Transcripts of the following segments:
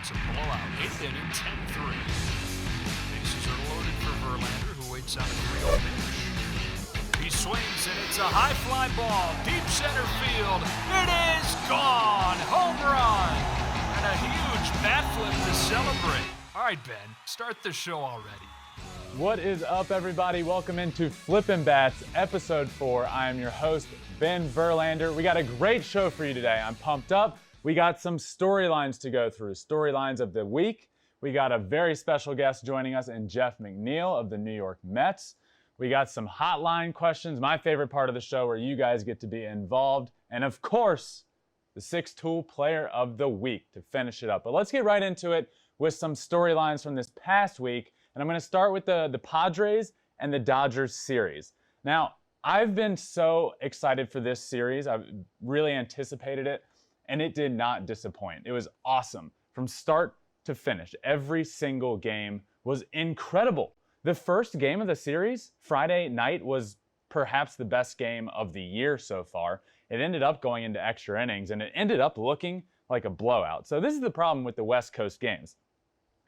It's a blowout. 8th inning, 10-3. Bases are loaded for Verlander, who waits on a 3-0 pitch. He swings, and it's a high fly ball. Deep center field. It is gone. Home run. And a huge bat flip to celebrate. All right, Ben, start the show already. What is up, everybody? Welcome into Flippin Bats, episode 4. I am your host, Ben Verlander. We got a great show for you today. I'm pumped up. We got some storylines to go through, storylines of the week. We got a very special guest joining us in Jeff McNeil of the New York Mets. We got some hotline questions, my favorite part of the show where you guys get to be involved. And of course, the 6-tool player of the week to finish it up. But let's get right into it with some storylines from this past week. And I'm going to start with the Padres and the Dodgers series. Now, I've been so excited for this series. I've really anticipated it, and it did not disappoint. It was awesome from start to finish. Every single game was incredible. The first game of the series, Friday night, was perhaps the best game of the year so far. It ended up going into extra innings, and it ended up looking like a blowout. So this is the problem with the West Coast games.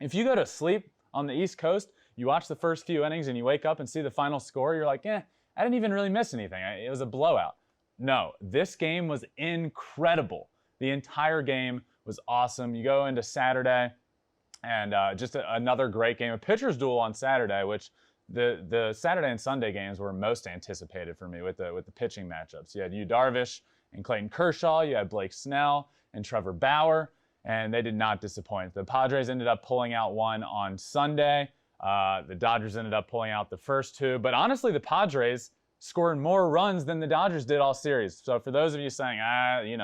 If you go to sleep on the East Coast, you watch the first few innings and you wake up and see the final score, you're like, I didn't even really miss anything. It was a blowout. No, this game was incredible. The entire game was awesome. You go into Saturday, and just another great game. A pitcher's duel on Saturday, which the Saturday and Sunday games were most anticipated for me with the pitching matchups. You had Yu Darvish and Clayton Kershaw. You had Blake Snell and Trevor Bauer. And they did not disappoint. The Padres ended up pulling out one on Sunday. The Dodgers ended up pulling out the first two. But honestly, the Padres scored more runs than the Dodgers did all series. So for those of you saying,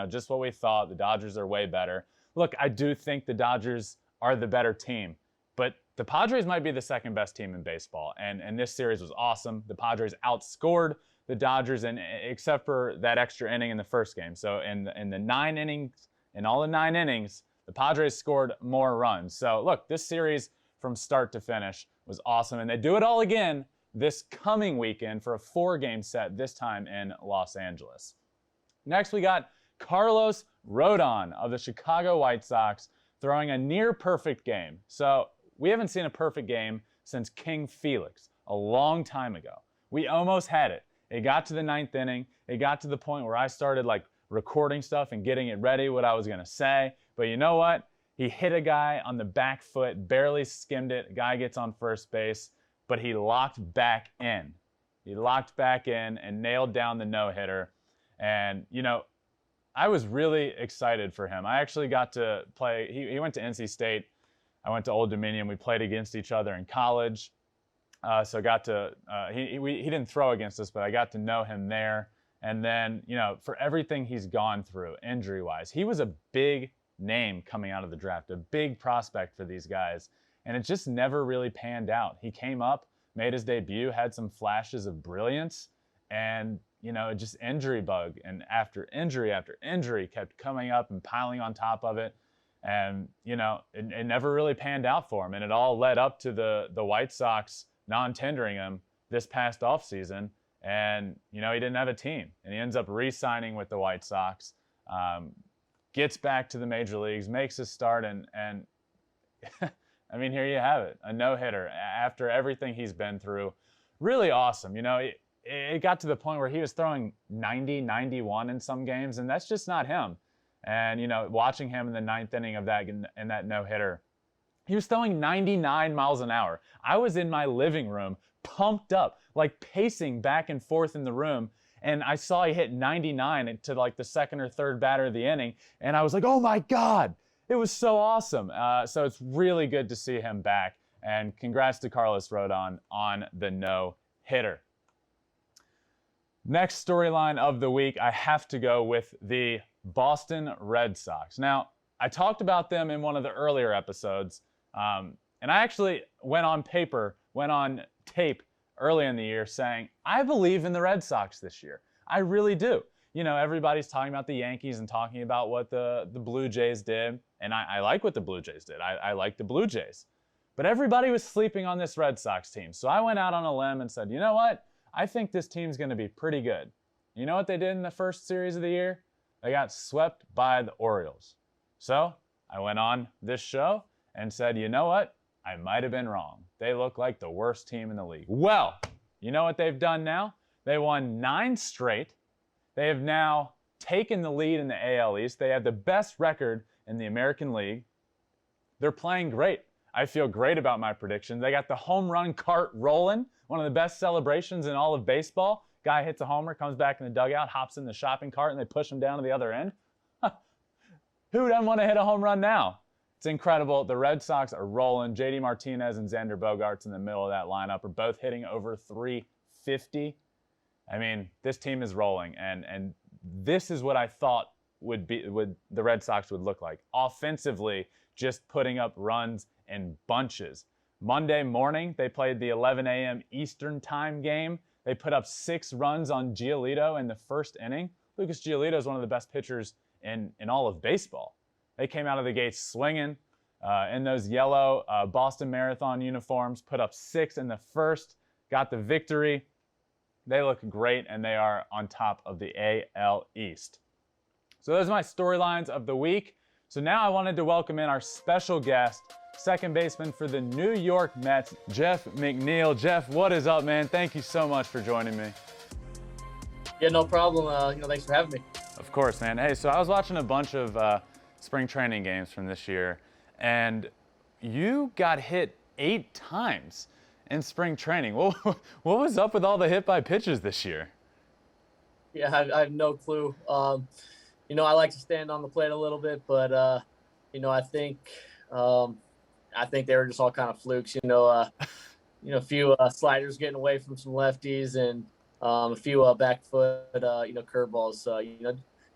just what we thought, the Dodgers are way better. Look, I do think the Dodgers are the better team. But the Padres might be the second best team in baseball. And this series was awesome. The Padres outscored the Dodgers, except for that extra inning in the first game. So in the 9 innings, in all the 9 innings, the Padres scored more runs. So look, this series from start to finish was awesome. And they do it all again this coming weekend for a 4-game set, this time in Los Angeles. Next, we got Carlos Rodon of the Chicago White Sox throwing a near-perfect game. So we haven't seen a perfect game since King Felix a long time ago. We almost had it. It got to the 9th inning. It got to the point where I started recording stuff and getting it ready, what I was going to say. But you know what? He hit a guy on the back foot, barely skimmed it. Guy gets on first base, but he locked back in. He locked back in and nailed down the no-hitter. And, I was really excited for him. I actually got to play. He went to NC State. I went to Old Dominion. We played against each other in college. So got to, he didn't throw against us, but I got to know him there. And then, for everything he's gone through injury-wise, he was a big name coming out of the draft, a big prospect for these guys. And it just never really panned out. He came up, made his debut, had some flashes of brilliance, and, just injury bug. And after injury kept coming up and piling on top of it. And, it never really panned out for him. And it all led up to the White Sox non-tendering him this past offseason. And, he didn't have a team. And he ends up re-signing with the White Sox, gets back to the major leagues, makes a start, and I mean, here you have it, a no-hitter after everything he's been through. Really awesome. It got to the point where he was throwing 90, 91 in some games, and that's just not him. And, watching him in the 9th inning of that no-hitter, he was throwing 99 miles an hour. I was in my living room, pumped up, pacing back and forth in the room, and I saw he hit 99 to the second or third batter of the inning, and I was like, oh my God, it was so awesome. So it's really good to see him back, and congrats to Carlos Rodon on the no-hitter. Next storyline of the week, I have to go with the Boston Red Sox. Now, I talked about them in one of the earlier episodes, and I actually went on tape early in the year saying, I believe in the Red Sox this year. I really do. Everybody's talking about the Yankees and talking about what the Blue Jays did, and I like what the Blue Jays did. I like the Blue Jays. But everybody was sleeping on this Red Sox team. So I went out on a limb and said, you know what? I think this team's going to be pretty good. You know what they did in the first series of the year? They got swept by the Orioles. So I went on this show and said, you know what? I might have been wrong. They look like the worst team in the league. Well, you know what they've done now? They won 9 straight. They have now taken the lead in the AL East. They have the best record in the American League. They're playing great. I feel great about my predictions. They got the home run cart rolling, one of the best celebrations in all of baseball. Guy hits a homer, comes back in the dugout, hops in the shopping cart, and they push him down to the other end. Who doesn't want to hit a home run now? It's incredible. The Red Sox are rolling. JD Martinez and Xander Bogaerts in the middle of that lineup are both hitting over 350. I mean, this team is rolling, and this is what I thought would the Red Sox would look like. Offensively, just putting up runs in bunches. Monday morning, they played the 11 a.m. Eastern time game. They put up 6 runs on Giolito in the first inning. Lucas Giolito is one of the best pitchers in all of baseball. They came out of the gates swinging in those yellow Boston Marathon uniforms, put up 6 in the first, got the victory. They look great, and they are on top of the AL East. So those are my storylines of the week. So now I wanted to welcome in our special guest, second baseman for the New York Mets, Jeff McNeil. Jeff, what is up, man? Thank you so much for joining me. Yeah, no problem. Thanks for having me. Of course, man. Hey, so I was watching a bunch of spring training games from this year, and you got hit 8 times in spring training. What was up with all the hit-by pitches this year? Yeah, I have no clue. I like to stand on the plate a little bit, but I think they were just all kind of flukes. A few sliders getting away from some lefties, and a few back foot, curveballs.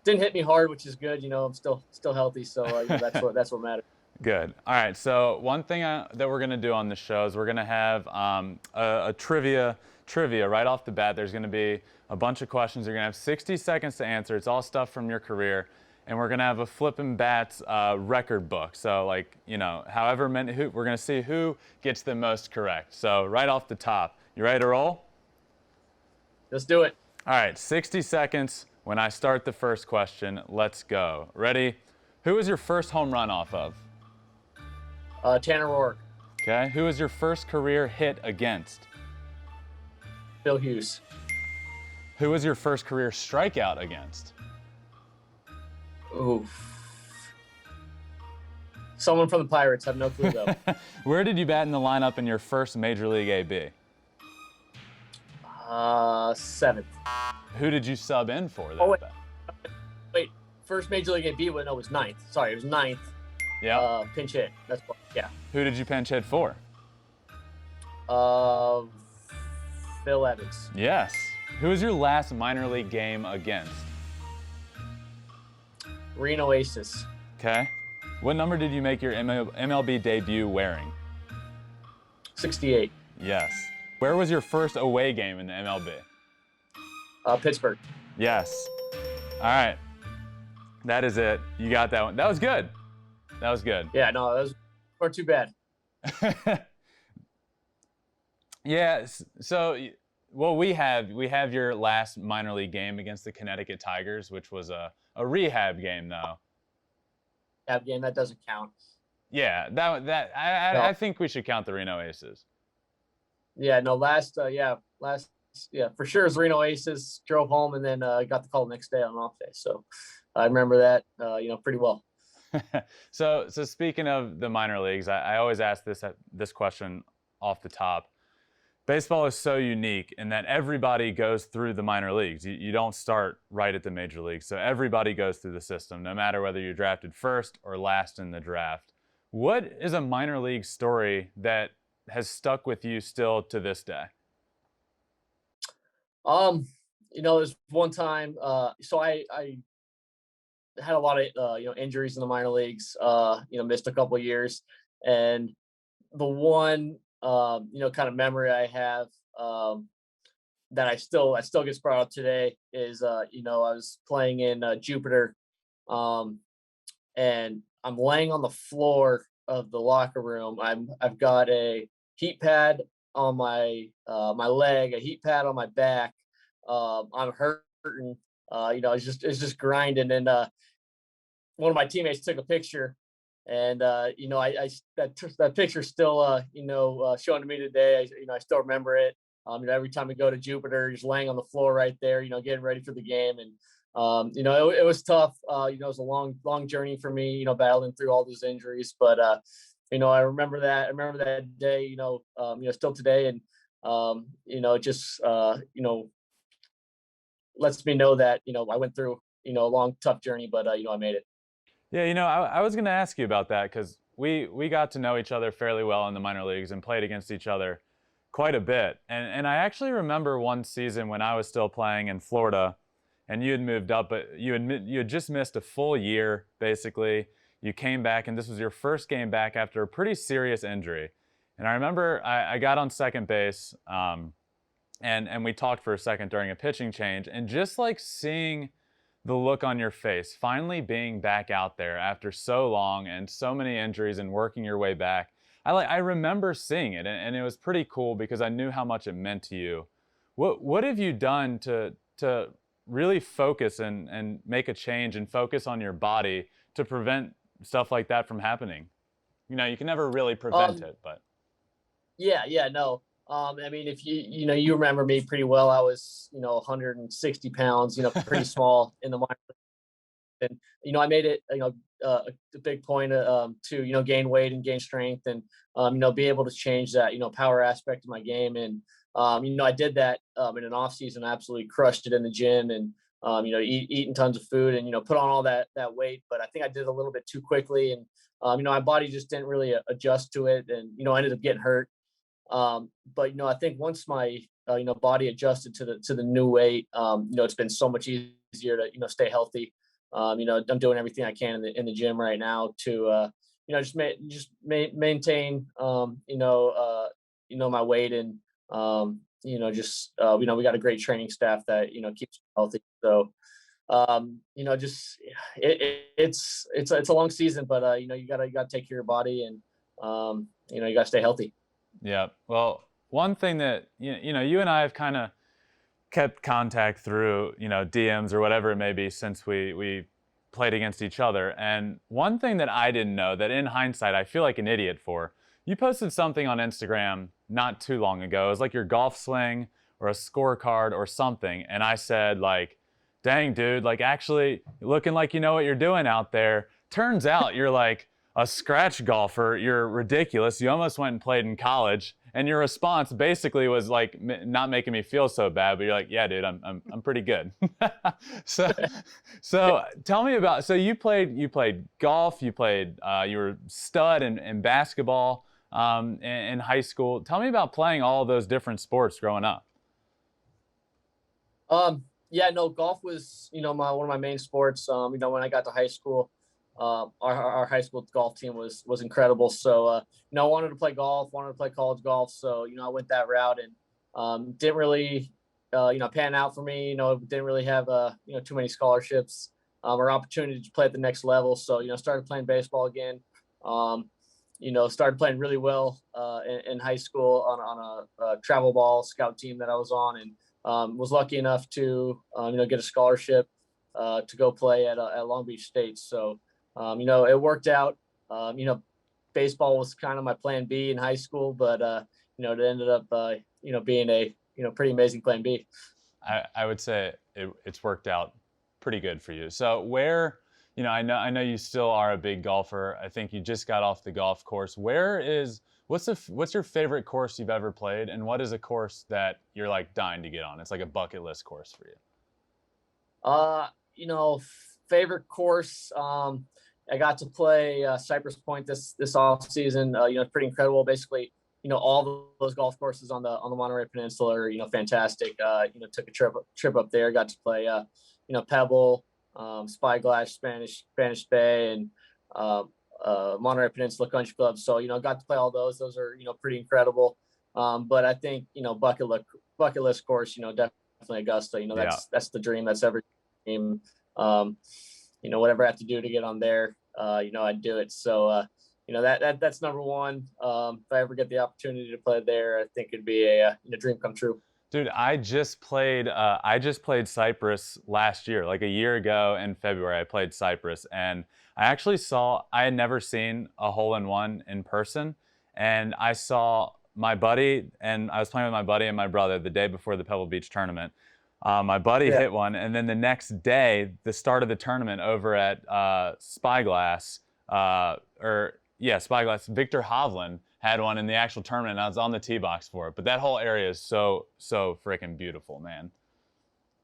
Didn't hit me hard, which is good. I'm still healthy, so that's what matters. Good. All right. So one thing that we're going to do on this show is we're going to have a trivia right off the bat. There's going to be a bunch of questions. You're going to have 60 seconds to answer. It's all stuff from your career. And we're going to have a Flippin Bats record book. So, however many, we're going to see who gets the most correct. So right off the top, you ready to roll? Let's do it. All right. 60 seconds when I start the first question. Let's go. Ready? Who was your first home run off of? Tanner Roark. Okay. Who was your first career hit against? Phil Hughes. Who was your first career strikeout against? Oof. Someone from the Pirates. I have no clue, though. Where did you bat in the lineup in your first Major League AB? 7th. Who did you sub in for? Wait. First Major League AB? Well, no, it was 9th. Sorry, it was 9th. Yeah. Pinch hit. That's what, yeah. Who did you pinch hit for? Phil Evans. Yes. Who was your last minor league game against? Reno Aces. Okay. What number did you make your MLB debut wearing? 68. Yes. Where was your first away game in the MLB? Pittsburgh. Yes. All right. That is it. You got that one. That was good. That was good. Yeah, no, that weren't too bad. Yeah. So, well, we have your last minor league game against the Connecticut Tigers, which was a rehab game, though. Rehab game, that doesn't count. Yeah, I think we should count the Reno Aces. Yeah, no, for sure it was Reno Aces. Drove home and then got the call the next day on off day. So I remember that, pretty well. So speaking of the minor leagues, I always ask this question off the top. Baseball is so unique in that everybody goes through the minor leagues. You don't start right at the major leagues. So everybody goes through the system, no matter whether you're drafted first or last in the draft. What is a minor league story that has stuck with you still to this day? There's one time, so I had a lot of, injuries in the minor leagues, missed a couple of years. And the one, kind of memory I have, that I still gets brought up today is, I was playing in Jupiter, and I'm laying on the floor of the locker room. I've got a heat pad on my leg, a heat pad on my back. I'm hurting. It's just grinding. And one of my teammates took a picture And that picture's still shown to me today. I still remember it. Every time we go to Jupiter, just laying on the floor right there, getting ready for the game. And it was tough. It was a long journey for me, battling through all those injuries. But I remember that. I remember that day. Still today, and it just lets me know that I went through a long, tough journey, but I made it. Yeah, I was going to ask you about that because we got to know each other fairly well in the minor leagues and played against each other quite a bit. And I actually remember one season when I was still playing in Florida and you had moved up, but you had just missed a full year, basically. You came back, and this was your first game back after a pretty serious injury. And I remember I got on second base, and we talked for a second during a pitching change, and just like seeing the look on your face, finally being back out there after so long and so many injuries and working your way back. I remember seeing it, and it was pretty cool because I knew how much it meant to you. What have you done to really focus and make a change and focus on your body to prevent stuff like that from happening? You can never really prevent it, but. Yeah, no. If you remember me pretty well, I was, 160 pounds, pretty small in the minor league. And, I made it, a big point to, gain weight and gain strength and, be able to change that, power aspect of my game. And, I did that in an off season. I absolutely crushed it in the gym and, eating tons of food and, put on all that weight. But I think I did it a little bit too quickly. And, my body just didn't really adjust to it. And, I ended up getting hurt. But I think once my body adjusted to the new weight, it's been so much easier to stay healthy. I'm doing everything I can in the gym right now to just maintain my weight and we got a great training staff that keeps me healthy. So it's a long season, but you gotta take care of your body and you gotta stay healthy. Yeah. Well, one thing that, you and I have kind of kept contact through, DMs or whatever it may be since we played against each other. And one thing that I didn't know that in hindsight, I feel like an idiot for, you posted something on Instagram not too long ago. It was like your golf swing or a scorecard or something. And I said like, dang dude, like actually looking like you know what you're doing out there. Turns out you're like a scratch golfer. You're ridiculous. You almost went and played in college. And your response basically was like not making me feel so bad, but you're like, yeah, dude, I'm pretty good. so tell me about. So you played golf. You were stud in basketball in high school. Tell me about playing all of those different sports growing up. Yeah, no, golf was one of my main sports. When I got to high school. Our high school golf team was incredible. So, I wanted to play golf, wanted to play college golf. So, I went that route and didn't really, pan out for me. Didn't really have, too many scholarships or opportunity to play at the next level. So, started playing baseball again. Started playing really well in high school on a travel ball scout team that I was on and was lucky enough to, get a scholarship to go play at Long Beach State. So, it worked out. Baseball was kind of my plan B in high school, but, it ended up, being a, pretty amazing plan B. I would say it's worked out pretty good for you. So where, I know you still are a big golfer. I think you just got off the golf course. What's your favorite course you've ever played? And what is a course that you're like dying to get on? It's like a bucket list course for you. Favorite course, I got to play Cypress Point this off season. It's pretty incredible. Basically, all those golf courses on the Monterey Peninsula are fantastic. Took a trip up there. Got to play Pebble, Spyglass, Spanish Bay, and Monterey Peninsula Country Club. So got to play all those. Those are pretty incredible. But I think bucket list course. Definitely Augusta. That's the dream. That's every dream. Whatever I have to do to get on there, I'd do it. So, that's number one. If I ever get the opportunity to play there, I think it'd be a dream come true. Dude, I just played Cypress last year, like a year ago in February. I played Cypress, and I had never seen a hole-in-one in person, and I saw my buddy, and I was playing with my buddy and my brother the day before the Pebble Beach tournament. My buddy Yeah. hit one, and then the next day, the start of the tournament over at Spyglass, Spyglass, Victor Hovland had one in the actual tournament, and I was on the tee box for it. But that whole area is so freaking beautiful, man.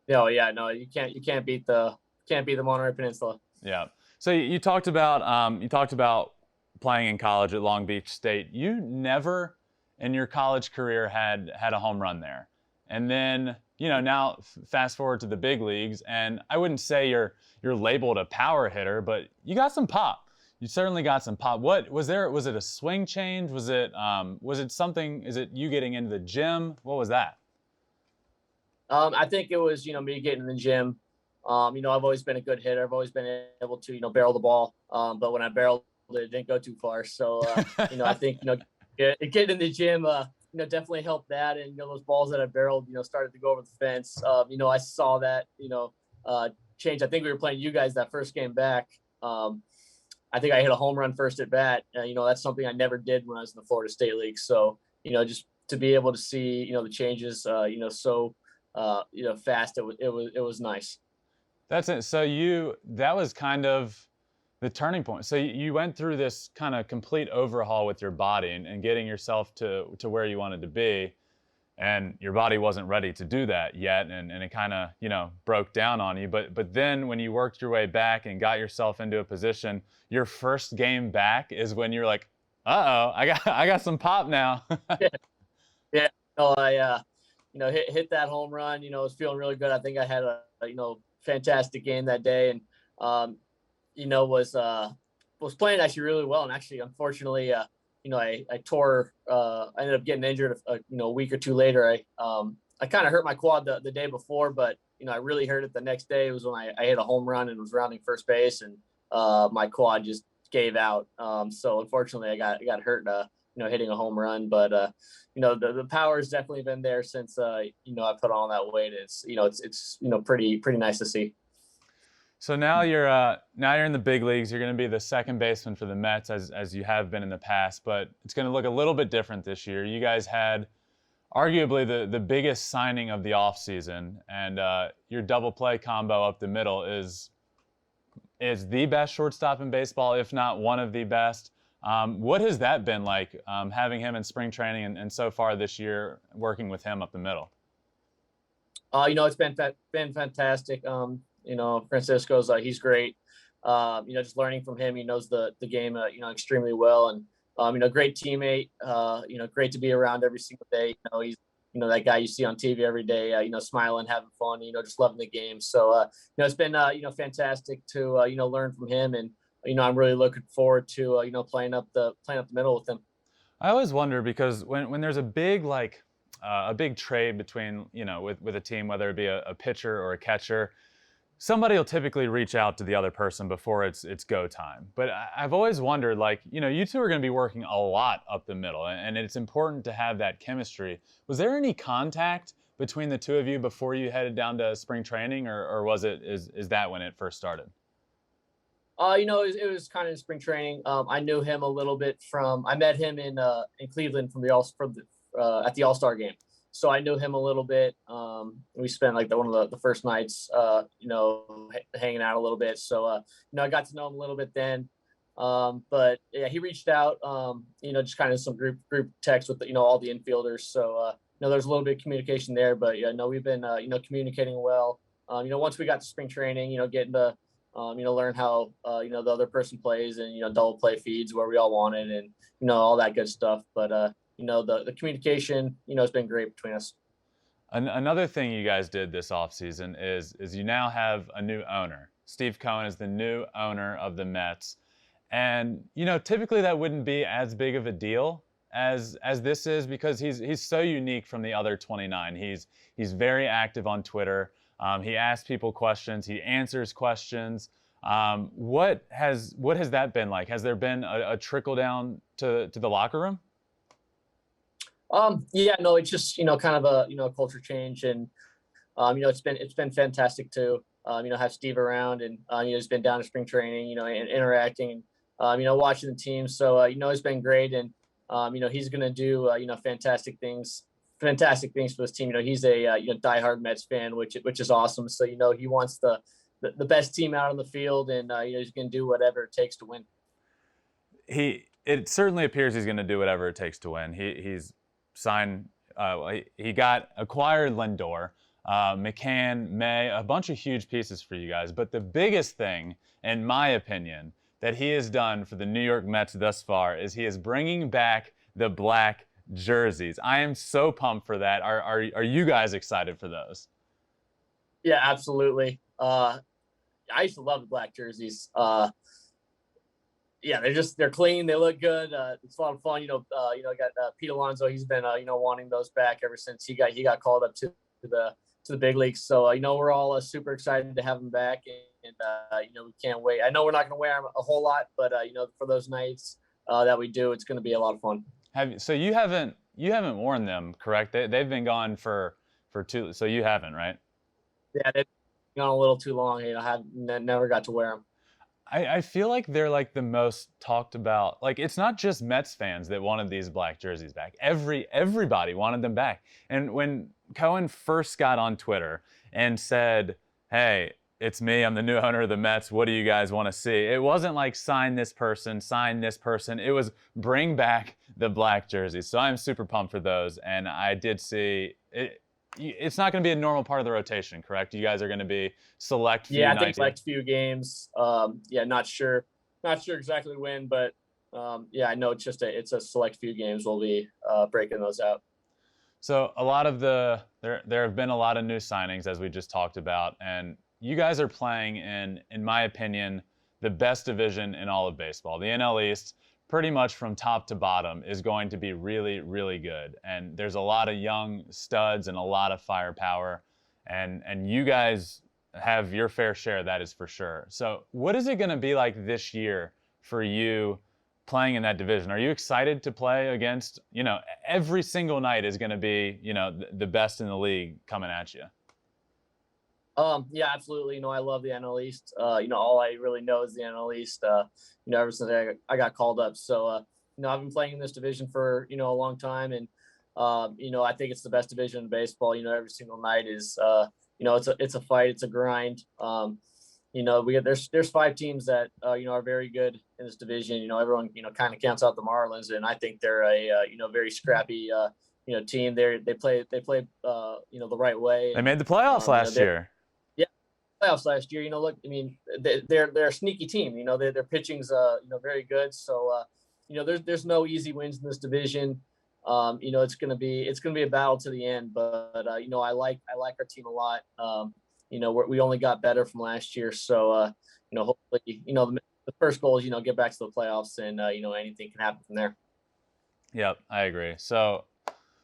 No, yeah, no, you can't beat the Monterey Peninsula. Yeah. So you talked about playing in college at Long Beach State. You never in your college career had a home run there, and then now fast forward to the big leagues, and I wouldn't say you're labeled a power hitter, but you got some pop. You certainly got some pop. What was there? Was it a swing change? Was it something? Is it you getting into the gym? What was that? I think it was me getting in the gym. I've always been a good hitter. I've always been able to barrel the ball. But when I barreled it didn't go too far. So I think getting in the gym definitely helped that. And those balls that I barreled started to go over the fence. I saw that change. I think we were playing you guys that first game back. I think I hit a home run first at bat. That's something I never did when I was in the Florida State League. So just to be able to see the changes so fast, it was nice. That's it. So that was kind of the turning point. So you went through this kind of complete overhaul with your body and getting yourself to where you wanted to be, and your body wasn't ready to do that yet, and it kind of broke down on you. But then when you worked your way back and got yourself into a position, your first game back is when you're like, uh-oh, I got some pop now. Yeah. No, I hit that home run. Was feeling really good. I think I had a fantastic game that day, and was playing actually really well. And actually, unfortunately, I tore. I ended up getting injured. A week or two later, I kind of hurt my quad the day before, but I really hurt it the next day. It was when I hit a home run and was rounding first base, and my quad just gave out. So unfortunately, I got hurt. Hitting a home run, but the power has definitely been there since I put on that weight. It's pretty nice to see. So now you're in the big leagues. You're going to be the second baseman for the Mets as you have been in the past, but it's going to look a little bit different this year. You guys had arguably the biggest signing of the offseason, and your double play combo up the middle is the best shortstop in baseball, if not one of the best. What has that been like, having him in spring training and so far this year working with him up the middle? It's been fantastic. Francisco's he's great. Just learning from him. He knows the game extremely well, and great teammate. Great to be around every single day. He's that guy you see on TV every day. Smiling, having fun. Just loving the game. So it's been fantastic to learn from him, and I'm really looking forward to playing up the middle with him. I always wonder, because when there's a big trade between with a team, whether it be a pitcher or a catcher, somebody will typically reach out to the other person before it's go time. But I've always wondered, you two are going to be working a lot up the middle, and it's important to have that chemistry. Was there any contact between the two of you before you headed down to spring training, or is that when it first started? It was kind of in spring training. I knew him a little bit I met him in Cleveland at the All-Star game. So I knew him a little bit. We spent one of the first nights, hanging out a little bit. So, I got to know him a little bit then. But yeah, he reached out, just kind of some group text with, all the infielders. So, there's a little bit of communication there, but yeah, no, we've been, communicating well. Once we got to spring training, getting to, learn how, the other person plays and, double play feeds where we all wanted and, all that good stuff. But, the communication, has been great between us. Another thing you guys did this offseason is you now have a new owner. Steve Cohen is the new owner of the Mets. And, typically that wouldn't be as big of a deal as this is, because he's so unique from the other 29. He's very active on Twitter. He asks people questions. He answers questions. What has that been like? Has there been a trickle down to the locker room? Yeah, no, it's just, kind of a, culture change, and, it's been fantastic to, have Steve around, and he's been down to spring training, and interacting, watching the team. So it's been great, and he's going to do fantastic things for this team. He's a diehard Mets fan, which is awesome. So he wants the best team out on the field, and he's going to do whatever it takes to win. It certainly appears he's going to do whatever it takes to win. He's signed. He got acquired Lindor, McCann, May, a bunch of huge pieces for you guys. But the biggest thing, in my opinion, that he has done for the New York Mets thus far is he is bringing back the black jerseys. I am so pumped for that. Are you guys excited for those? Yeah, absolutely. I used to love the black jerseys. Yeah, they're clean. They look good. It's a lot of fun. Got Pete Alonso. He's been wanting those back ever since he got called up to the big leagues. So we're all super excited to have him back, and we can't wait. I know we're not going to wear them a whole lot, but for those nights that we do, it's going to be a lot of fun. So you haven't worn them, correct? They've been gone for two. So you haven't, right? Yeah, they've been gone a little too long. I never got to wear them. I feel like they're like the most talked about. Like, it's not just Mets fans that wanted these black jerseys back. Everybody wanted them back. And when Cohen first got on Twitter and said, "Hey, it's me. I'm the new owner of the Mets. What do you guys want to see?" It wasn't like sign this person. It was bring back the black jerseys. So I'm super pumped for those. And I did see it. It's not going to be a normal part of the rotation, correct? You guys are going to be select few nights. I think select few games. Not sure exactly when, but I know it's a select few games. We'll be breaking those out. So a lot of there have been a lot of new signings, as we just talked about, and you guys are playing in my opinion, the best division in all of baseball. The NL East, pretty much from top to bottom, is going to be really, really good. And there's a lot of young studs and a lot of firepower. And you guys have your fair share, that is for sure. So what is it going to be like this year for you playing in that division? Are you excited to play against, every single night is going to be, the best in the league coming at you? Yeah, absolutely. I love the NL East. All I really know is the NL East, ever since I got called up. So, I've been playing in this division for, a long time. And, I think it's the best division in baseball. Every single night is, it's a fight. It's a grind. There's 5 teams that, are very good in this division. Everyone, kind of counts out the Marlins. And I think they're a, very scrappy, team. They play, the right way. They made the playoffs last year. Playoffs last year. Look, I mean, they're a sneaky team. Their pitching's very good. So there's no easy wins in this division. It's gonna be a battle to the end. But I like our team a lot. We only got better from last year. So hopefully the first goal is get back to the playoffs, and anything can happen from there. Yep, I agree. So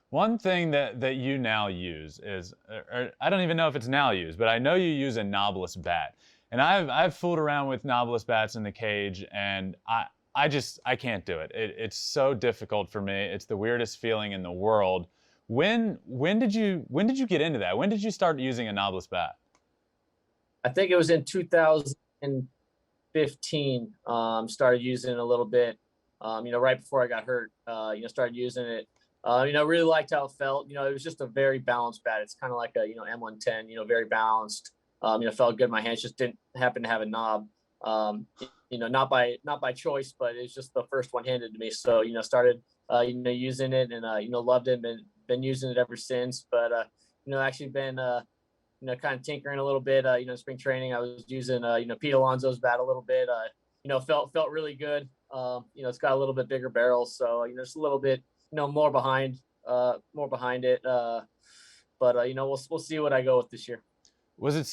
one thing that you now use is, or I don't even know if it's now used, but I know you use a knobless bat. And I've fooled around with knobless bats in the cage, and I can't do it. It's so difficult for me. It's the weirdest feeling in the world. When did you get into that? When did you start using a knobless bat? I think it was in 2015. Started using it a little bit. Right before I got hurt. Started using it. Really liked how it felt. It was just a very balanced bat. It's kind of like a, M110, very balanced. Felt good in my hands, just didn't happen to have a knob. Not by choice, but it's just the first one handed to me. So, started, using it, and, loved it, and been using it ever since. But, actually been, kind of tinkering a little bit, spring training. I was using, Pete Alonso's bat a little bit, felt really good. It's got a little bit bigger barrel. So, just a little bit, more behind it. But we'll see what I go with this year. Did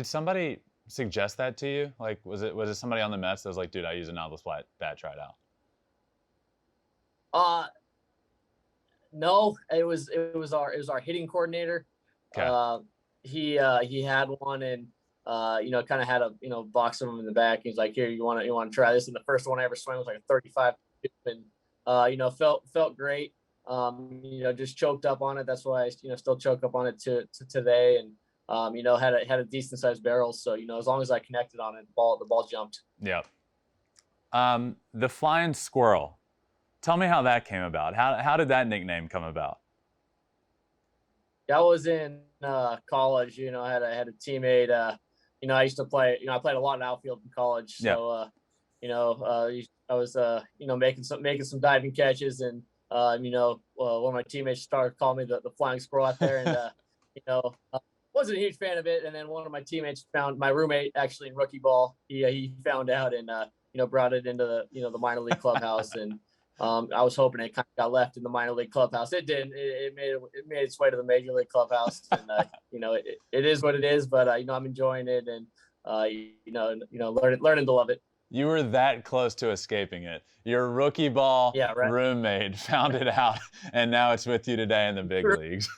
somebody suggest that to you? Like, was it somebody on the Mets that was like, dude, I use a knobless bat, try it out? No, it was our hitting coordinator. Okay. He had one, and kind of had a box of them in the back. He's like, here, you want to try this? And the first one I ever swung was like a 35, and felt great. Just choked up on it. That's why I still choke up on it to today. And had a decent sized barrel. So, as long as I connected on it, the ball jumped. Yeah. The flying squirrel. Tell me how that came about. How did that nickname come about? I was in college. I had a teammate. I used to play. I played a lot in outfield in college. So, I was making some diving catches, and one of my teammates started calling me the flying squirrel out there, and wasn't a huge fan of it. And then one of my teammates found my roommate actually in rookie ball. He found out and brought it into the minor league clubhouse, and I was hoping it kind of got left in the minor league clubhouse. It didn't. It made its way to the major league clubhouse, and it is what it is. But I'm enjoying it, and learning to love it. You were that close to escaping it. Your rookie ball roommate found it out, and now it's with you today in the big leagues.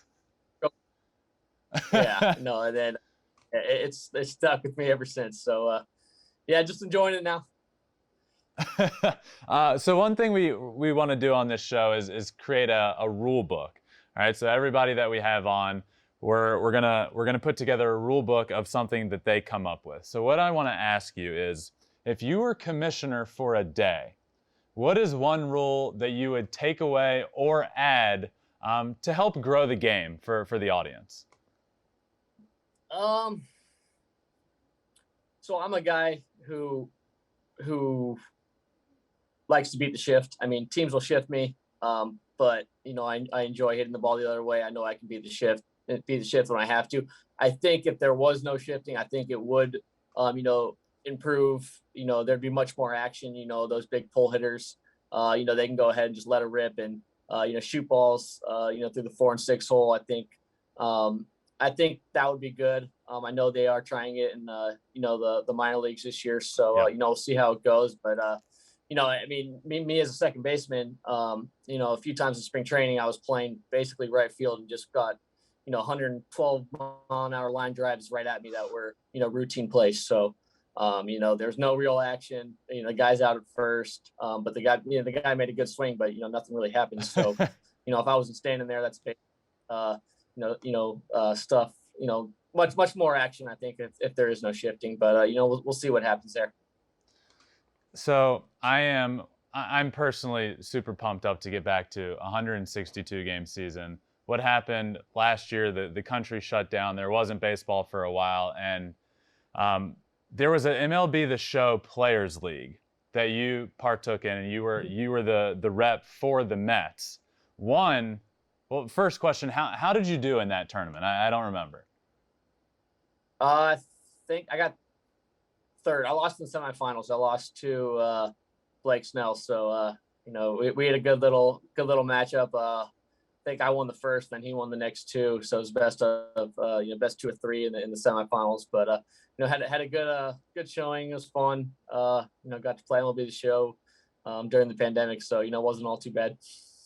And then it's stuck with me ever since. So just enjoying it now. So one thing we want to do on this show is create a rule book. All right, so everybody that we have on, we're gonna put together a rule book of something that they come up with. So what I want to ask you is, if you were commissioner for a day, what is one rule that you would take away or add to help grow the game for the audience? So I'm a guy who likes to beat the shift. I mean, teams will shift me, but I enjoy hitting the ball the other way. I know I can beat the shift when I have to. I think if there was no shifting, I think it would, improve. There'd be much more action. Those big pull hitters, they can go ahead and just let it rip and shoot balls, through the 4 and 6 hole. I think that would be good. I know they are trying it in the minor leagues this year, so we'll see how it goes. But me as a second baseman, a few times in spring training, I was playing basically right field and just got 112 mile an hour line drives right at me that were routine plays. So there's no real action. The guy's out at first, but the guy made a good swing, but nothing really happened. So if I wasn't standing there, that's stuff. Much more action, I think, if there is no shifting. But we'll see what happens there. So I'm personally super pumped up to get back to 162 game season. What happened last year? The country shut down. There wasn't baseball for a while, and there was an MLB The Show Players League that you partook in, and you were the rep for the Mets. First question: how did you do in that tournament? I don't remember. I think I got third. I lost in the semifinals. I lost to Blake Snell. So we had a good little matchup. I think I won the first, then he won the next two. So it was best 2 or 3 in the semifinals. But had a good showing. It was fun. Got to play MLB The Show during the pandemic, so it wasn't all too bad.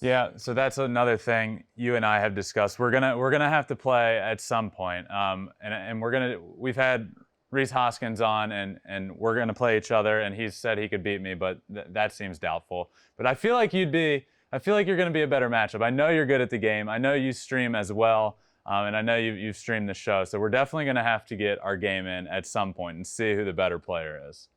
Yeah, so that's another thing you and I have discussed. We're gonna have to play at some point, and we've had Reese Hoskins on, and we're gonna play each other, and he said he could beat me, but that seems doubtful. But I feel like you're gonna be a better matchup. I know you're good at the game. I know you stream as well, and I know you've streamed the show. So we're definitely gonna have to get our game in at some point and see who the better player is.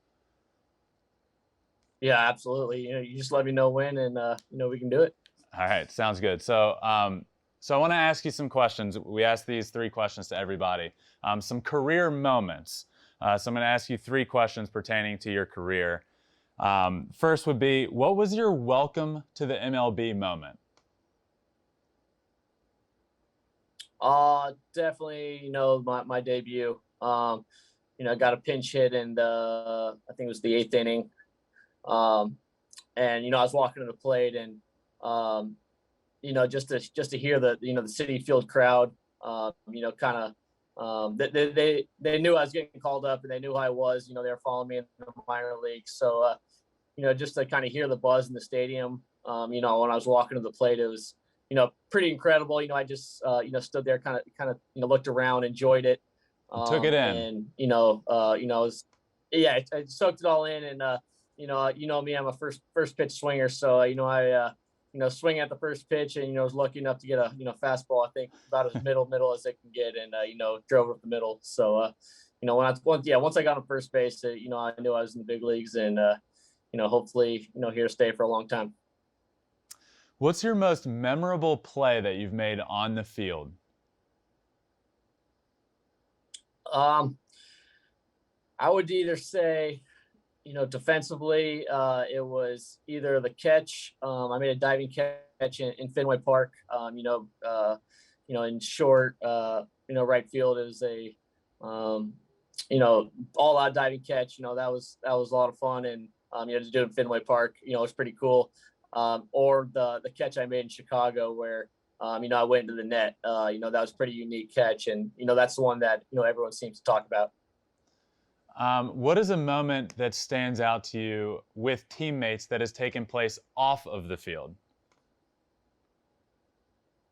Yeah, absolutely. You just let me know when, and we can do it. All right, sounds good. So I want to ask you some questions. We ask these 3 questions to everybody. Some career moments. So I'm going to ask you 3 questions pertaining to your career. First would be, what was your welcome to the MLB moment? Definitely, my debut. I got a pinch hit, and I think it was the 8th inning. And I was walking to the plate, and just to hear the Citi Field crowd, they knew I was getting called up, and they knew who I was. They were following me in the minor league. So, just to kind of hear the buzz in the stadium, when I was walking to the plate, it was, pretty incredible. I just, stood there, kind of, looked around, enjoyed it. Took it in. And, I soaked it all in, and, me, I'm a first pitch swinger. So, I swing at the first pitch and, was lucky enough to get a, fastball, I think about as middle as it can get, and, drove up the middle. So, once I got on first base, I knew I was in the big leagues, and, hopefully, here to stay for a long time. What's your most memorable play that you've made on the field? I would either say, defensively, it was either the catch. I made a diving catch in Fenway Park. In short, right field, it was a, all out diving catch. That was a lot of fun, and to do it in Fenway Park, it was pretty cool. Or the catch I made in Chicago where, I went into the net. That was a pretty unique catch, and that's the one that everyone seems to talk about. What is a moment that stands out to you with teammates that has taken place off of the field?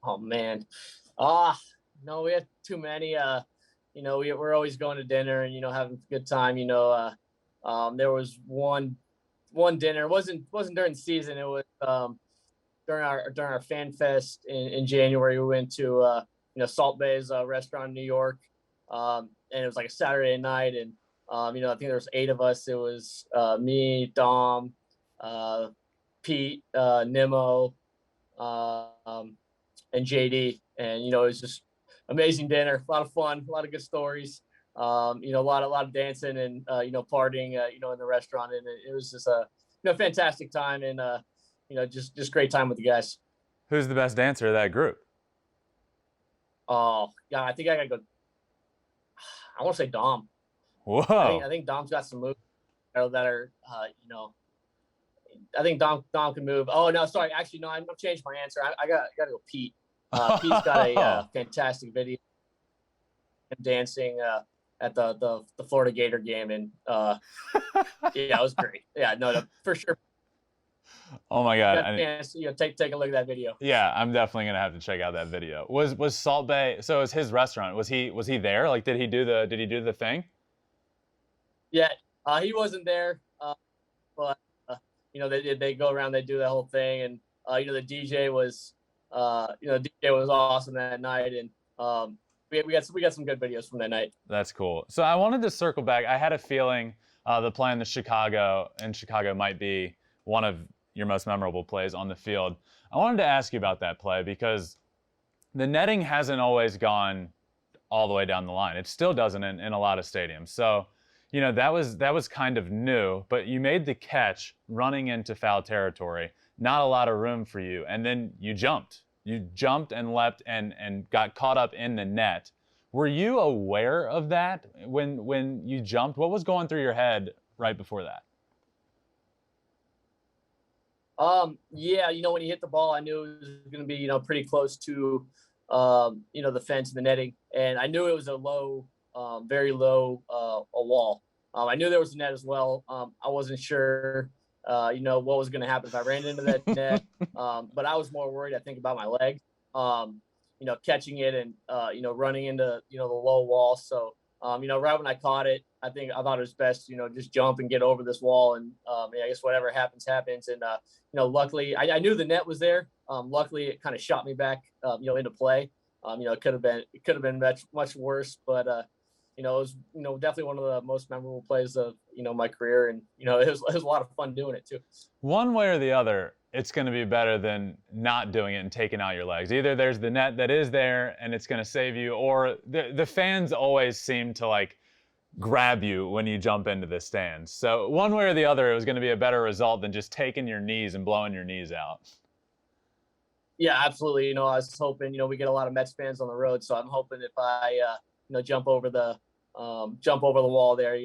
Oh man, no, we had too many. We're always going to dinner and having a good time. There was one dinner. It wasn't during the season. It was during our fan fest in January. We went to Salt Bay's restaurant in New York, and it was like a Saturday night, and I think there was 8 of us. It was me, Dom, Pete, Nimmo, and JD. And, it was just amazing dinner, a lot of fun, a lot of good stories, a lot of dancing and, partying, in the restaurant. And it was just a, fantastic time, and, just great time with the guys. Who's the best dancer of that group? Oh, yeah, I think I got to go. I want to say Dom. Whoa. I think Dom's got some moves that are, I think Dom can move. Oh, no, sorry. Actually, no, I'm changed my answer. I got to go Pete. Pete's got a fantastic video of dancing at the Florida Gator game. And, yeah, it was great. Yeah, no, for sure. Oh, my God. Take a look at that video. Yeah, I'm definitely going to have to check out that video. Was Salt Bay, so it was his restaurant. Was he there? Like, did he do the thing? Yeah, he wasn't there, but they go around, they do that whole thing, and the DJ was, awesome that night, and we got some good videos from that night. That's cool. So I wanted to circle back. I had a feeling the play in Chicago might be one of your most memorable plays on the field. I wanted to ask you about that play because the netting hasn't always gone all the way down the line. It still doesn't in a lot of stadiums. So, that was kind of new, but you made the catch running into foul territory, not a lot of room for you. And then you jumped and leapt and got caught up in the net. Were you aware of that when you jumped? What was going through your head right before that? Yeah, when you hit the ball, I knew it was going to be, pretty close to, the fence and the netting. And I knew it was a low, very low, a wall. I knew there was a net as well. I wasn't sure, what was going to happen if I ran into that net. But I was more worried, I think, about my leg, catching it and, running into, the low wall. So, right when I caught it, I thought it was best, just jump and get over this wall. And, I guess whatever happens. And, luckily I knew the net was there. Luckily it kind of shot me back, into play. It could have been much worse, but, it was, definitely one of the most memorable plays of, my career. And, it was a lot of fun doing it too. One way or the other, it's going to be better than not doing it and taking out your legs. Either there's the net that is there and it's going to save you, or the fans always seem to like grab you when you jump into the stands. So one way or the other, it was going to be a better result than just taking your knees and blowing your knees out. Yeah, absolutely. I was hoping, we get a lot of Mets fans on the road. So I'm hoping if I, jump over the wall there,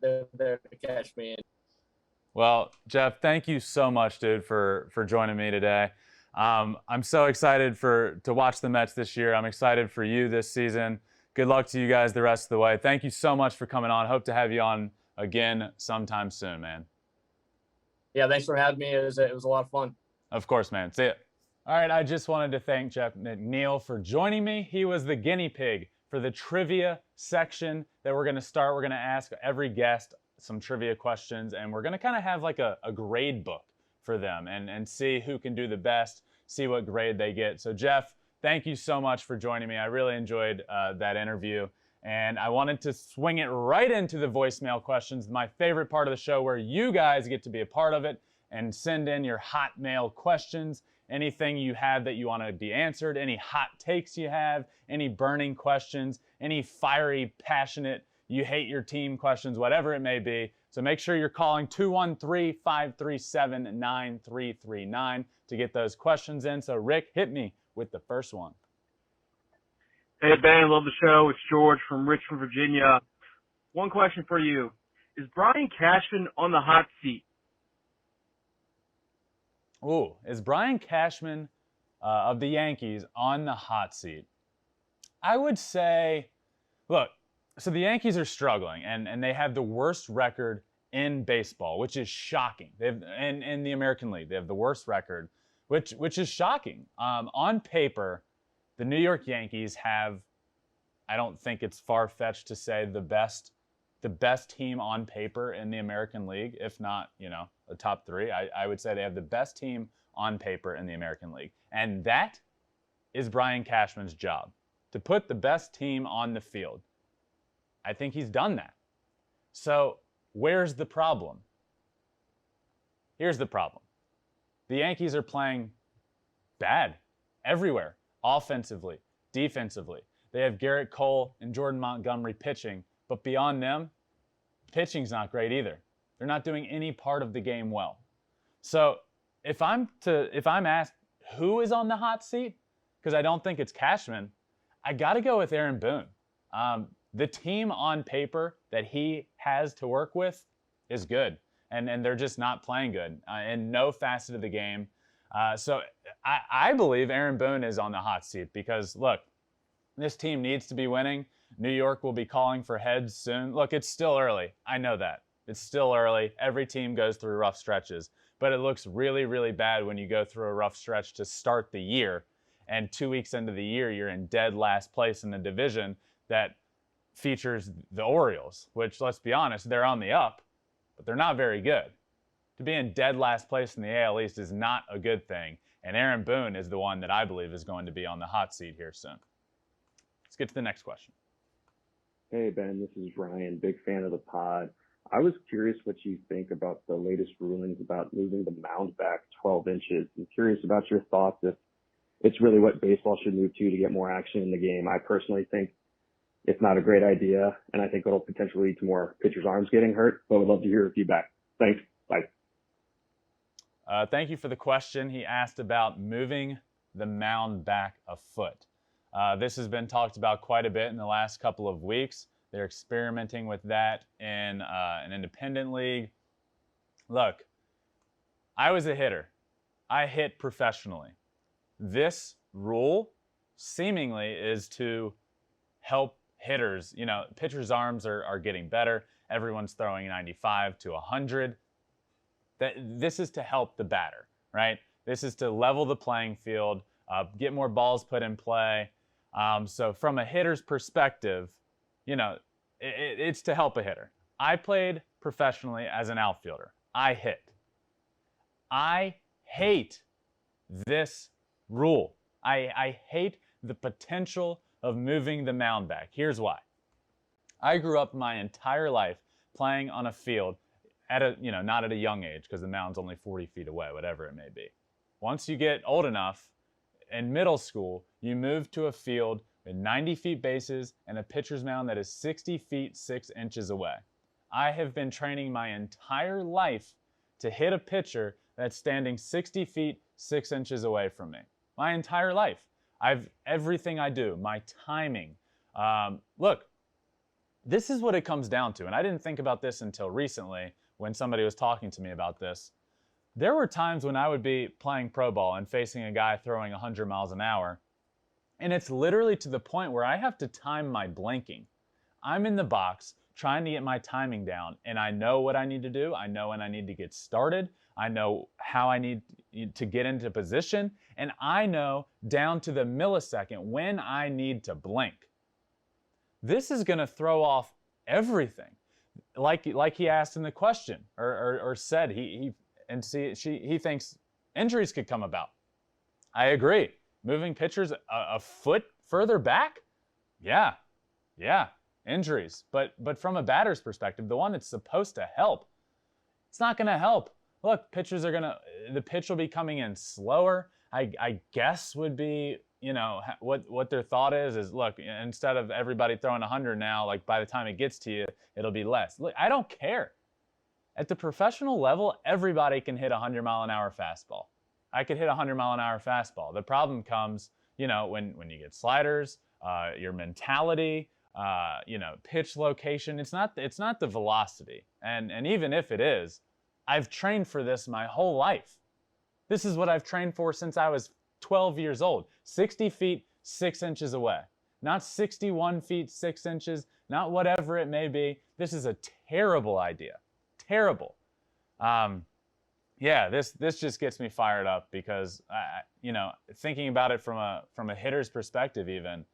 they're there to catch me. Well, Jeff, thank you so much, dude, for joining me today. I'm so excited to watch the Mets this year. I'm excited for you this season. Good luck to you guys the rest of the way. Thank you so much for coming on. Hope to have you on again sometime soon, man. Yeah, thanks for having me. It was a lot of fun. Of course, man. See ya. All right, I just wanted to thank Jeff McNeil for joining me. He was the guinea pig for the trivia section that we're going to start. We're going to ask every guest some trivia questions, and we're going to kind of have like a grade book for them and see who can do the best, see what grade they get. So Jeff, thank you so much for joining me. I really enjoyed that interview. And I wanted to swing it right into the voicemail questions, my favorite part of the show, where you guys get to be a part of it and send in your hot mail questions, anything you have that you want to be answered, any hot takes you have, any burning questions, any fiery, passionate, you hate your team questions, whatever it may be. So make sure you're calling 213-537-9339 to get those questions in. So Rick, hit me with the first one. Hey, Ben, love the show. It's George from Richmond, Virginia. One question for you. Is Brian Cashman on the hot seat? Ooh, is Brian Cashman of the Yankees on the hot seat? I would say, look, so the Yankees are struggling, and they have the worst record in baseball, which is shocking. In the American League, they have the worst record, which is shocking. On paper, the New York Yankees have, I don't think it's far-fetched to say, the best team on paper in the American League, if not, the top three. I would say they have the best team on paper in the American League. And that is Brian Cashman's job, to put the best team on the field. I think he's done that. So where's the problem? Here's the problem. The Yankees are playing bad everywhere. Offensively, defensively. They have Garrett Cole and Jordan Montgomery pitching, but beyond them, pitching's not great either. They're not doing any part of the game well. So if I'm asked who is on the hot seat, because I don't think it's Cashman, I got to go with Aaron Boone. The team on paper that he has to work with is good, and they're just not playing good in no facet of the game. So I believe Aaron Boone is on the hot seat because, look, this team needs to be winning. New York will be calling for heads soon. Look, it's still early. I know that. It's still early. Every team goes through rough stretches. But it looks really, really bad when you go through a rough stretch to start the year. And 2 weeks into the year, you're in dead last place in the division that features the Orioles, which, let's be honest, they're on the up, but they're not very good. To be in dead last place in the AL East is not a good thing, and Aaron Boone is the one that I believe is going to be on the hot seat here soon. Let's get to the next question. Hey, Ben, this is Ryan, big fan of the pod. I was curious what you think about the latest rulings about moving the mound back 12 inches. I'm curious about your thoughts if it's really what baseball should move to get more action in the game. I personally think it's not a great idea, and I think it'll potentially lead to more pitchers' arms getting hurt, but would love to hear your feedback. Thanks. Bye. Thank you for the question. He asked about moving the mound back a foot. This has been talked about quite a bit in the last couple of weeks. They're experimenting with that in an independent league. Look, I was a hitter. I hit professionally. This rule seemingly is to help hitters. Pitchers' arms are getting better. Everyone's throwing 95 to 100. This is to help the batter, right? This is to level the playing field, get more balls put in play. So from a hitter's perspective, it's to help a hitter. I played professionally as an outfielder. I hit. I hate this rule. I hate the potential of moving the mound back. Here's why. I grew up my entire life playing on a field not at a young age because the mound's only 40 feet away, whatever it may be. Once you get old enough, in middle school, you move to a field with 90 feet bases and a pitcher's mound that is 60 feet 6 inches away. I have been training my entire life to hit a pitcher that's standing 60 feet 6 inches away from me. My entire life. Everything I do, my timing. Look, this is what it comes down to, and I didn't think about this until recently when somebody was talking to me about this. There were times when I would be playing pro ball and facing a guy throwing 100 miles an hour, and it's literally to the point where I have to time my blinking. I'm in the box trying to get my timing down, and I know what I need to do. I know when I need to get started. I know how I need to get into position, and I know down to the millisecond when I need to blink. This is going to throw off everything. Like he asked in the question, or said, he and see, he thinks injuries could come about. I agree. Moving pitchers a foot further back? Yeah, injuries. But from a batter's perspective, the one that's supposed to help, it's not going to help. Look, the pitch will be coming in slower. I guess would be, what their thought is look, instead of everybody throwing 100 now, like by the time it gets to you, it'll be less. Look, I don't care. At the professional level, everybody can hit a 100-mile-an-hour fastball. I could hit a 100-mile-an-hour fastball. The problem comes, when you get sliders, your mentality, pitch location. It's not the velocity. And even if it is, I've trained for this my whole life. This is what I've trained for since I was 12 years old. 60 feet, 6 inches away. Not 61 feet, 6 inches, not whatever it may be. This is a terrible idea. Terrible. This just gets me fired up because, thinking about it from a hitter's perspective even,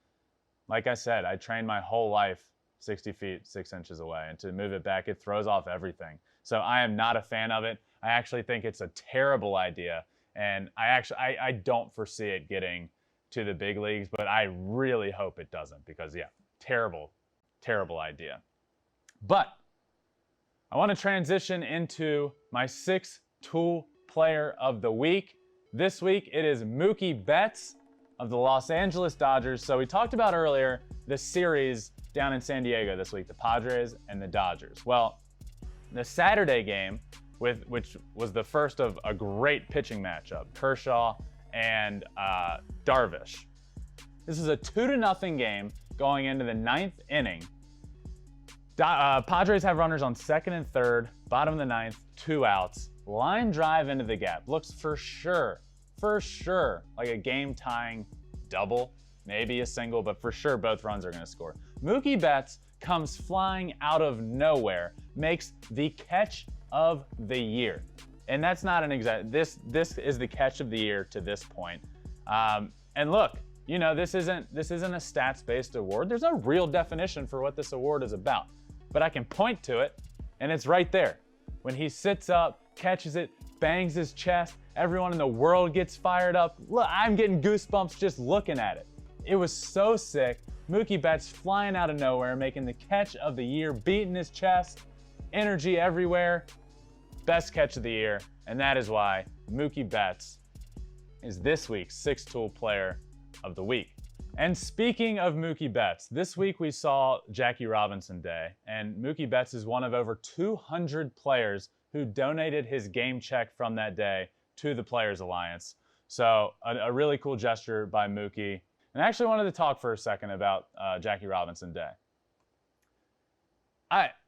like I said, I trained my whole life 60 feet, 6 inches away, and to move it back, it throws off everything. So I am not a fan of it. I actually think it's a terrible idea, and I don't foresee it getting to the big leagues, but I really hope it doesn't because, terrible idea. But I want to transition into my 6-tool player of the week. This week, it is Mookie Betts of the Los Angeles Dodgers. So we talked about earlier the series down in San Diego this week, the Padres and the Dodgers. Well, the Saturday game, which was the first of a great pitching matchup, Kershaw and Darvish. This is a 2-0 game going into the 9th inning. Padres have runners on second and third, bottom of the 9th, 2 outs. Line drive into the gap. Looks for sure, like a game-tying double, maybe a single, but for sure both runs are going to score. Mookie Betts comes flying out of nowhere, makes the catch of the year. And that's not an exact, this is the catch of the year to this point. And look, this isn't a stats-based award. There's no real definition for what this award is about. But I can point to it, and it's right there. When he sits up, catches it, bangs his chest, everyone in the world gets fired up. Look, I'm getting goosebumps just looking at it. It was so sick. Mookie Betts flying out of nowhere, making the catch of the year, beating his chest, energy everywhere. Best catch of the year, and that is why Mookie Betts is this week's 6-tool player of the week. And speaking of Mookie Betts, this week we saw Jackie Robinson Day, and Mookie Betts is one of over 200 players who donated his game check from that day to the Players Alliance. So a really cool gesture by Mookie. And I actually wanted to talk for a second about Jackie Robinson Day.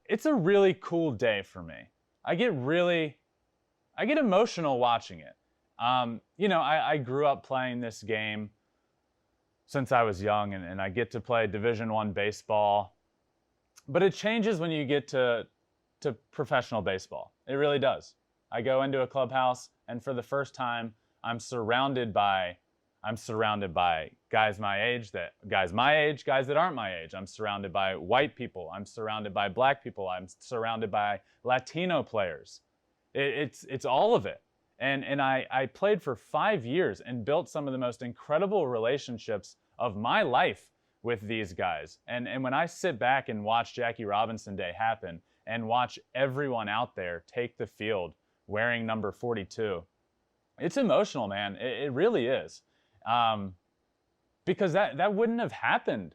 It's a really cool day for me. I get emotional watching it. I grew up playing this game since I was young, and I get to play Division I baseball. But it changes when you get to professional baseball. It really does. I go into a clubhouse, and for the first time, I'm surrounded by guys my age, guys that aren't my age. I'm surrounded by white people. I'm surrounded by black people. I'm surrounded by Latino players. It's all of it. And I played for 5 years and built some of the most incredible relationships of my life with these guys. And when I sit back and watch Jackie Robinson Day happen and watch everyone out there take the field wearing number 42, it's emotional, man. It really is. Because that wouldn't have happened.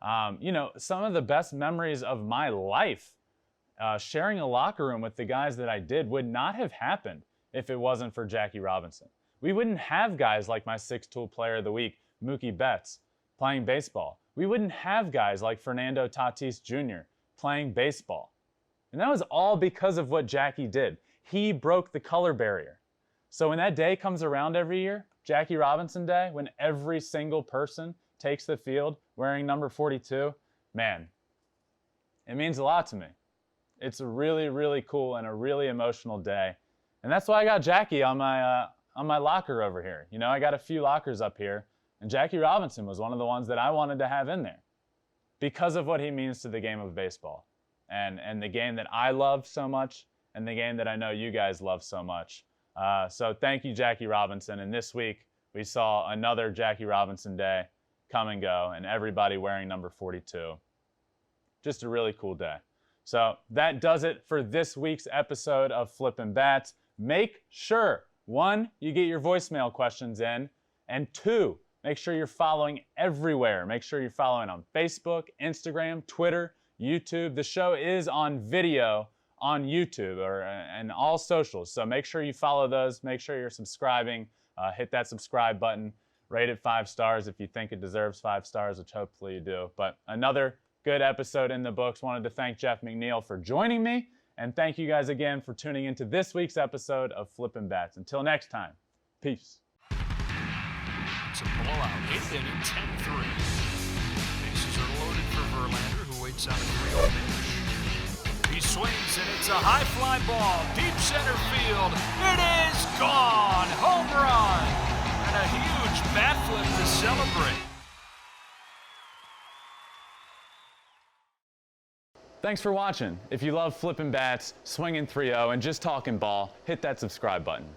Some of the best memories of my life, sharing a locker room with the guys that I did, would not have happened if it wasn't for Jackie Robinson. We wouldn't have guys like my 6-tool player of the week, Mookie Betts, playing baseball. We wouldn't have guys like Fernando Tatis Jr. playing baseball. And that was all because of what Jackie did. He broke the color barrier. So when that day comes around every year, Jackie Robinson Day, when every single person takes the field wearing number 42, man, it means a lot to me. It's a really, really cool and a really emotional day. And that's why I got Jackie on my locker over here. I got a few lockers up here, and Jackie Robinson was one of the ones that I wanted to have in there because of what he means to the game of baseball and the game that I love so much and the game that I know you guys love so much. So thank you, Jackie Robinson. And this week, we saw another Jackie Robinson day come and go, and everybody wearing number 42. Just a really cool day. So that does it for this week's episode of Flippin' Bats. Make sure, 1, you get your voicemail questions in, and 2, make sure you're following everywhere. Make sure you're following on Facebook, Instagram, Twitter, YouTube. The show is on video on YouTube and all socials. So make sure you follow those. Make sure you're subscribing. Hit that subscribe button. Rate it 5 stars if you think it deserves 5 stars, which hopefully you do. But another good episode in the books. Wanted to thank Jeff McNeil for joining me. And thank you guys again for tuning into this week's episode of Flippin' Bats. Until next time, peace. It's a blowout. 8th inning, 10-3. Bases are loaded for Verlander, who waits on a 3-0 pitch. He swings, and it's a high fly ball, deep center field. It is gone! Home run! And a huge bat flip to celebrate. Thanks for watching. If you love Flippin' Bats, swinging 3-0, and just talking ball, hit that subscribe button.